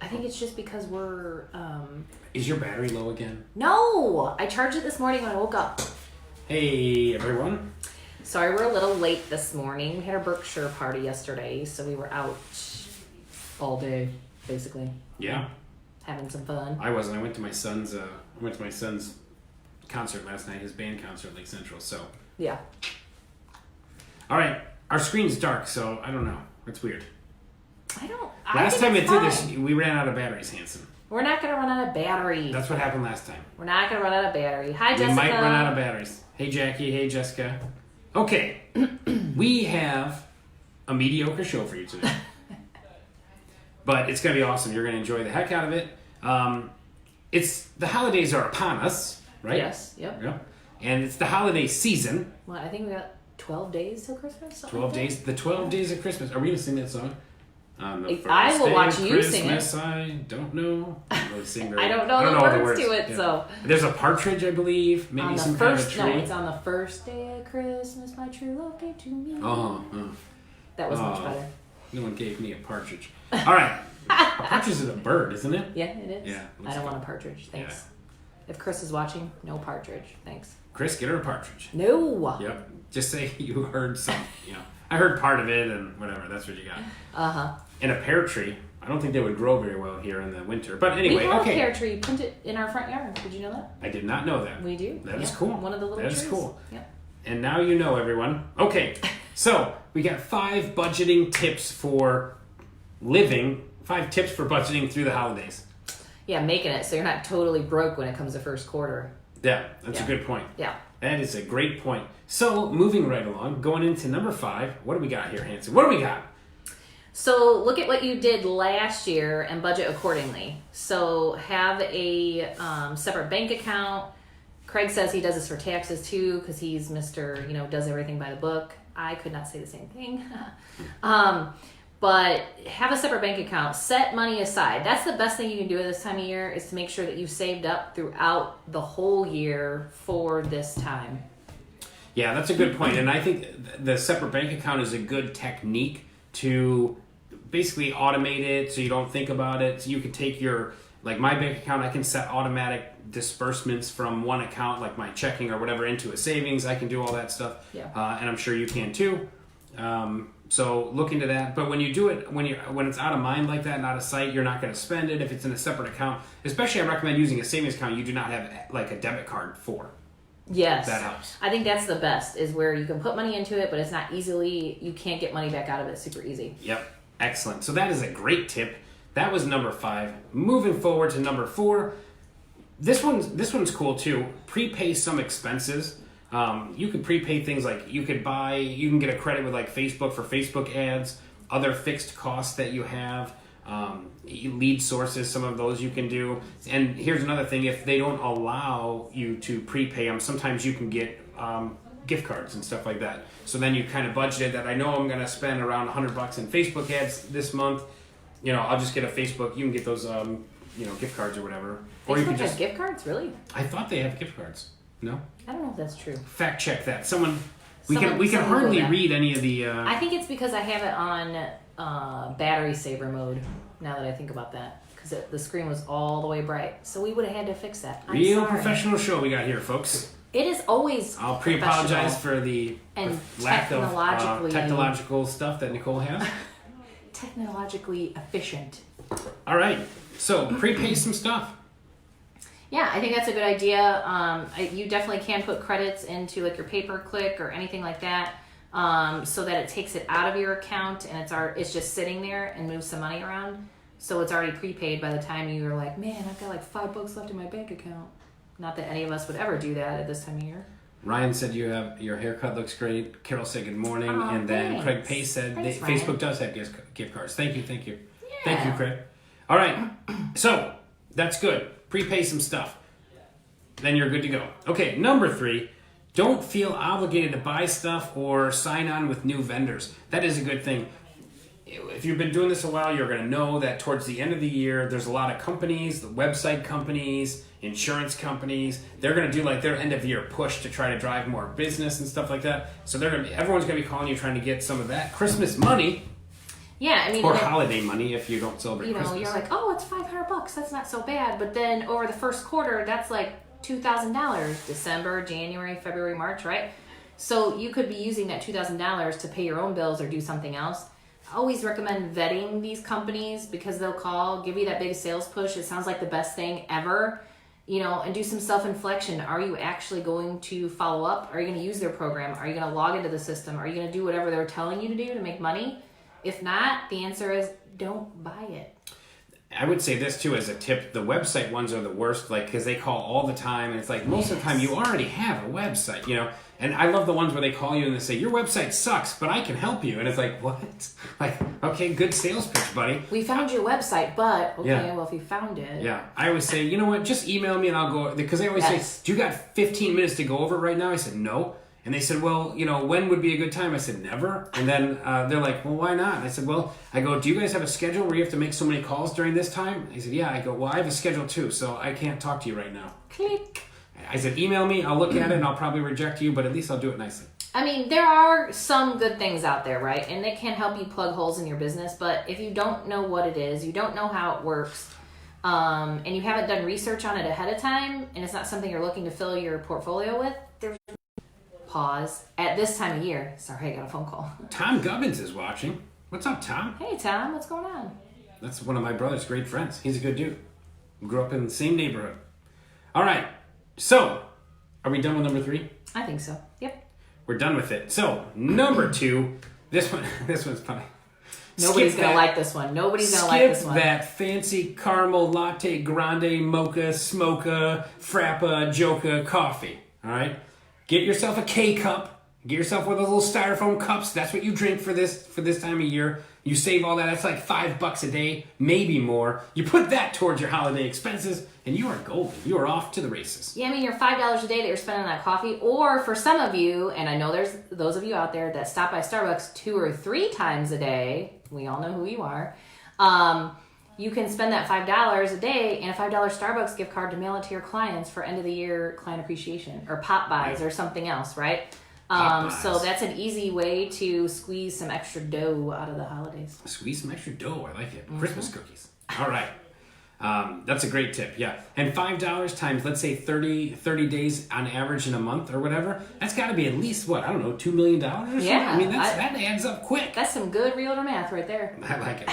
I think it's just because we're... Is your battery low again? No! I charged it this morning when I woke up. Hey, everyone. Sorry, we're a little late this morning. We had our Berkshire party yesterday, so we were out all day, basically. Yeah. Having some fun. I wasn't. I went to my son's concert last night, his band concert at Lake Central, so. Yeah. All right. Our screen's dark, so I don't know. It's weird. Last time it did this, we ran out of batteries, Hanson. We're not going to run out of battery. That's what happened last time. We're not going to run out of battery. Hi, Jessica. We might run out of batteries. Hey, Jackie. Hey, Jessica. Okay. We have a mediocre show for you today. But it's going to be awesome. You're going to enjoy the heck out of it. The holidays are upon us, right? Yes. Yep. And it's the holiday season. Well, I think we got 12 days till Christmas. 12 days. The 12 days of Christmas. Are we going to sing that song? I will watch you sing it. I don't know. I don't know the words to it, yeah. So. There's a partridge, I believe. Maybe on some first, kind of tree. No, it's on the first day of Christmas, my true love gave to me. That was much better. No one gave me a partridge. All right. A partridge is a bird, isn't it? Yeah, it is. Yeah. I don't want a partridge. Thanks. Yeah. If Chris is watching, no partridge. Thanks. Chris, get her a partridge. No. Yep. Just say you heard some, I heard part of it and whatever. That's what you got. Uh-huh. And a pear tree. I don't think they would grow very well here in the winter. But anyway, we have a pear tree planted in our front yard. Did you know that? I did not know that. We do. That is cool. One of the little trees. That is cool. Yep. And now you know, everyone. Okay, so we got 5 budgeting tips for living. 5 tips for budgeting through the holidays. Yeah, making it so you're not totally broke when it comes to first quarter. Yeah, that's a good point. Yeah. That is a great point. So, moving right along, going into number 5. What do we got here, Hanson? What do we got? So look at what you did last year and budget accordingly. So have a separate bank account. Craig says he does this for taxes too because he's Mr. Does everything by the book. I could not say the same thing. But have a separate bank account. Set money aside. That's the best thing you can do at this time of year is to make sure that you've saved up throughout the whole year for this time. Yeah, that's a good point. And I think the separate bank account is a good technique to basically automate it so you don't think about it. So you can take my bank account, I can set automatic disbursements from one account, like my checking or whatever, into a savings. I can do all that stuff. Yeah. And I'm sure you can too. So look into that. But when you do it, when it's out of mind like that, not a sight, you're not going to spend it. If it's in a separate account, especially I recommend using a savings account you do not have like a debit card for. Yes. That helps. I think that's the best, is where you can put money into it, but it's not you can't get money back out of it super easy. Yep. Excellent. So that is a great tip. That was number 5. Moving forward to number 4. This one's cool too. Prepay some expenses. You can prepay things like you can get a credit with like Facebook for Facebook ads, other fixed costs that you have, lead sources, some of those you can do. And here's another thing, if they don't allow you to prepay them, sometimes you can get gift cards and stuff like that. So then you kind of budgeted that I know I'm going to spend around $100 in Facebook ads this month. I'll just get a Facebook. You can get those, gift cards or whatever. Or Facebook you can just have gift cards, really? I thought they have gift cards. No? I don't know if that's true. Fact check that. We can hardly read any of the. I think it's because I have it on battery saver mode. Now that I think about that, because the screen was all the way bright, so we would have had to fix that. Real professional show we got here, folks. It is always. I'll pre-apologize for the lack of technological stuff that Nicole has. Technologically efficient. All right, so prepay some stuff. Yeah, I think that's a good idea. You definitely can put credits into like your pay-per-click or anything like that, so that it takes it out of your account and it's just sitting there and moves some money around. So it's already prepaid by the time you're like, man, I've got like $5 left in my bank account. Not that any of us would ever do that at this time of year. Ryan said your haircut looks great. Carol said good morning, and then Craig Pace said Facebook does have gift cards. Thank you. Yeah. Thank you, Craig. All right, so that's good. Prepay some stuff. Then you're good to go. Okay, number 3, don't feel obligated to buy stuff or sign on with new vendors. That is a good thing. If you've been doing this a while, you're going to know that towards the end of the year, there's a lot of companies, the website companies, insurance companies, they're going to do like their end of year push to try to drive more business and stuff like that. So everyone's going to be calling you trying to get some of that Christmas money. Yeah, I mean, or holiday money if you don't celebrate Christmas. You're like, oh, it's $500. That's not so bad. But then over the first quarter, that's like $2,000. December, January, February, March, right? So you could be using that $2,000 to pay your own bills or do something else. I always recommend vetting these companies because they'll call, give you that big sales push. It sounds like the best thing ever, and do some self-inflection. Are you actually going to follow up? Are you going to use their program? Are you going to log into the system? Are you going to do whatever they're telling you to do to make money? If not, the answer is don't buy it. I would say this too as a tip. The website ones are the worst, because they call all the time, and it's like most of the time you already have a website, And I love the ones where they call you and they say, your website sucks, but I can help you. And it's like, what? Like, okay, good sales pitch, buddy. We found your website, but well, if you found it. Yeah. I always say, you know what, just email me and I'll go, because they always say, do you got 15 minutes to go over it right now? I said, no. And they said, well, when would be a good time? I said, never. And then they're like, well, why not? And I said, do you guys have a schedule where you have to make so many calls during this time? He said, yeah. I go, well, I have a schedule too, so I can't talk to you right now. Click. I said, email me, I'll look at it, and I'll probably reject you, but at least I'll do it nicely. I mean, there are some good things out there, right? And they can help you plug holes in your business, but if you don't know what it is, you don't know how it works, and you haven't done research on it ahead of time, and it's not something you're looking to fill your portfolio with, there's pause at this time of year. Sorry, I got a phone call. Tom Gubbins is watching. What's up, Tom? Hey, Tom. What's going on? That's one of my brother's great friends. He's a good dude. We grew up in the same neighborhood. All right. So, are we done with number 3? I think so. Yep. We're done with it. So, number 2. This one's funny. Nobody's going to like this one. Nobody's going to like this one. Skip that fancy caramel latte grande mocha smocha frappa joca coffee. All right? Get yourself a K-cup. Get yourself one of those little styrofoam cups. That's what you drink for this time of year. You save all that. That's like $5 a day, maybe more. You put that towards your holiday expenses, and you are golden. You are off to the races. Yeah, I mean, your $5 a day that you're spending on that coffee, or for some of you, and I know there's those of you out there that stop by Starbucks 2 or 3 times a day. We all know who you are. You can spend that $5 a day and a $5 Starbucks gift card to mail it to your clients for end of the year client appreciation or pop buys or something else, right? So that's an easy way to squeeze some extra dough out of the holidays. Squeeze some extra dough. I like it. Mm-hmm. Christmas cookies. All right. That's a great tip. Yeah. And $5 times, let's say 30 days on average in a month or whatever. That's got to be at least, $2 million or something? Yeah. I mean, that adds up quick. That's some good realtor math right there. I like it.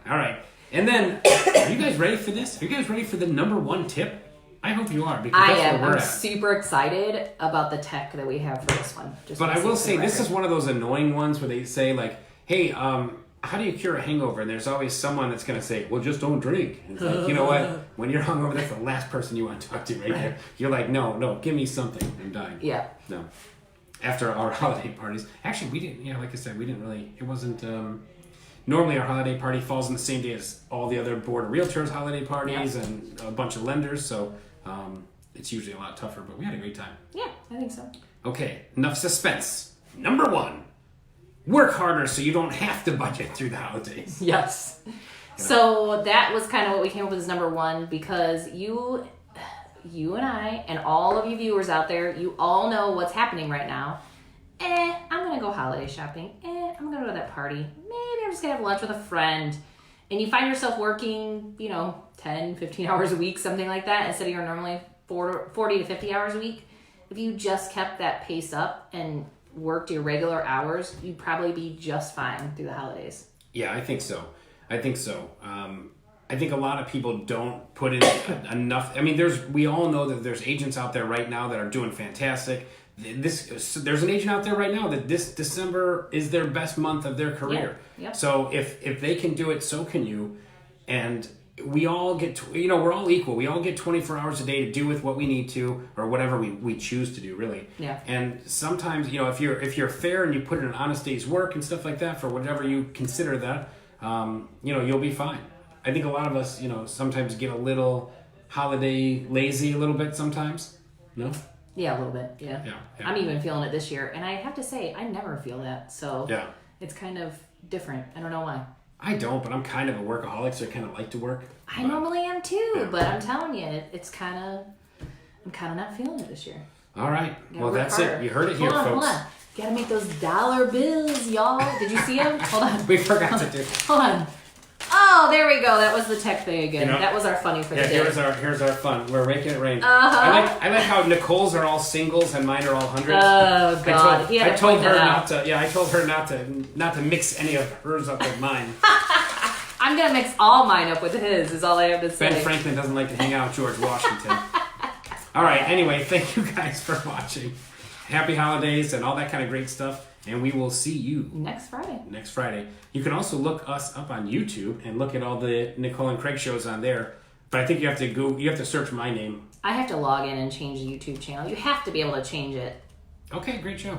All right. And then, are you guys ready for this? Are you guys ready for the number 1 tip? I hope you are, because that's where we're at. I'm super excited about the tech that we have for this one. But I will say, this is one of those annoying ones where they say, like, hey, how do you cure a hangover? And there's always someone that's going to say, well, just don't drink. And it's like, you know what? When you're hungover, that's the last person you want to talk to right there. You're like, no, give me something. I'm dying. Yeah. No. After our holiday parties. Actually, we didn't, like I said, we didn't really, it wasn't... Normally, our holiday party falls on the same day as all the other board of realtors' holiday parties and a bunch of lenders, so it's usually a lot tougher, but we had a great time. Yeah, I think so. Okay, enough suspense. Number 1, work harder so you don't have to budget through the holidays. Yes. So that was kind of what we came up with as number 1, because you and I and all of you viewers out there, you all know what's happening right now. I'm going to go holiday shopping. I'm going to go to that party. Maybe I'm just going to have lunch with a friend. And you find yourself working, 10, 15 hours a week, something like that, instead of your normally 40 to 50 hours a week. If you just kept that pace up and worked your regular hours, you'd probably be just fine through the holidays. Yeah, I think so. I think a lot of people don't put in enough. I mean, we all know that there's agents out there right now that are doing fantastic. There's an agent out there right now that this December is their best month of their career. Yeah. Yep. So if they can do it, so can you. And we all get, we're all equal. We all get 24 hours a day to do with what we need to, or whatever we choose to do, really. Yeah. And sometimes, if you're fair and you put in an honest day's work and stuff like that for whatever you consider that, you'll be fine. I think a lot of us, sometimes get a little holiday lazy a little bit sometimes. No? Yeah, a little bit. Yeah. I'm even feeling it this year. And I have to say, I never feel that. So it's kind of different. I don't know why. I don't, but I'm kind of a workaholic, so I kind of like to work. I normally am too, but I'm telling you, I'm kind of not feeling it this year. All right. Gotta Well, work that's harder. it. You heard it here, Hold folks. on. Gotta make those dollar bills, y'all. Did you see them? Hold on. We forgot to do. Hold on. Oh, there we go. That was the tech thing again. You know, that was our funny for the day. Here's our fun. We're making it rain. Uh-huh. I like how Nicole's are all singles and mine are all hundreds. Oh God! I told her not to. Yeah, I told her not to mix any of hers up with mine. I'm gonna mix all mine up with his. Is all I have to say. Ben Franklin doesn't like to hang out with George Washington. All right. Anyway, thank you guys for watching. Happy holidays and all that kind of great stuff. And we will see you next Friday. You can also look us up on YouTube and look at all the Nicole and Craig shows on there. But I think you have to search my name. I have to log in and change the YouTube channel. You have to be able to change it. Okay, great show.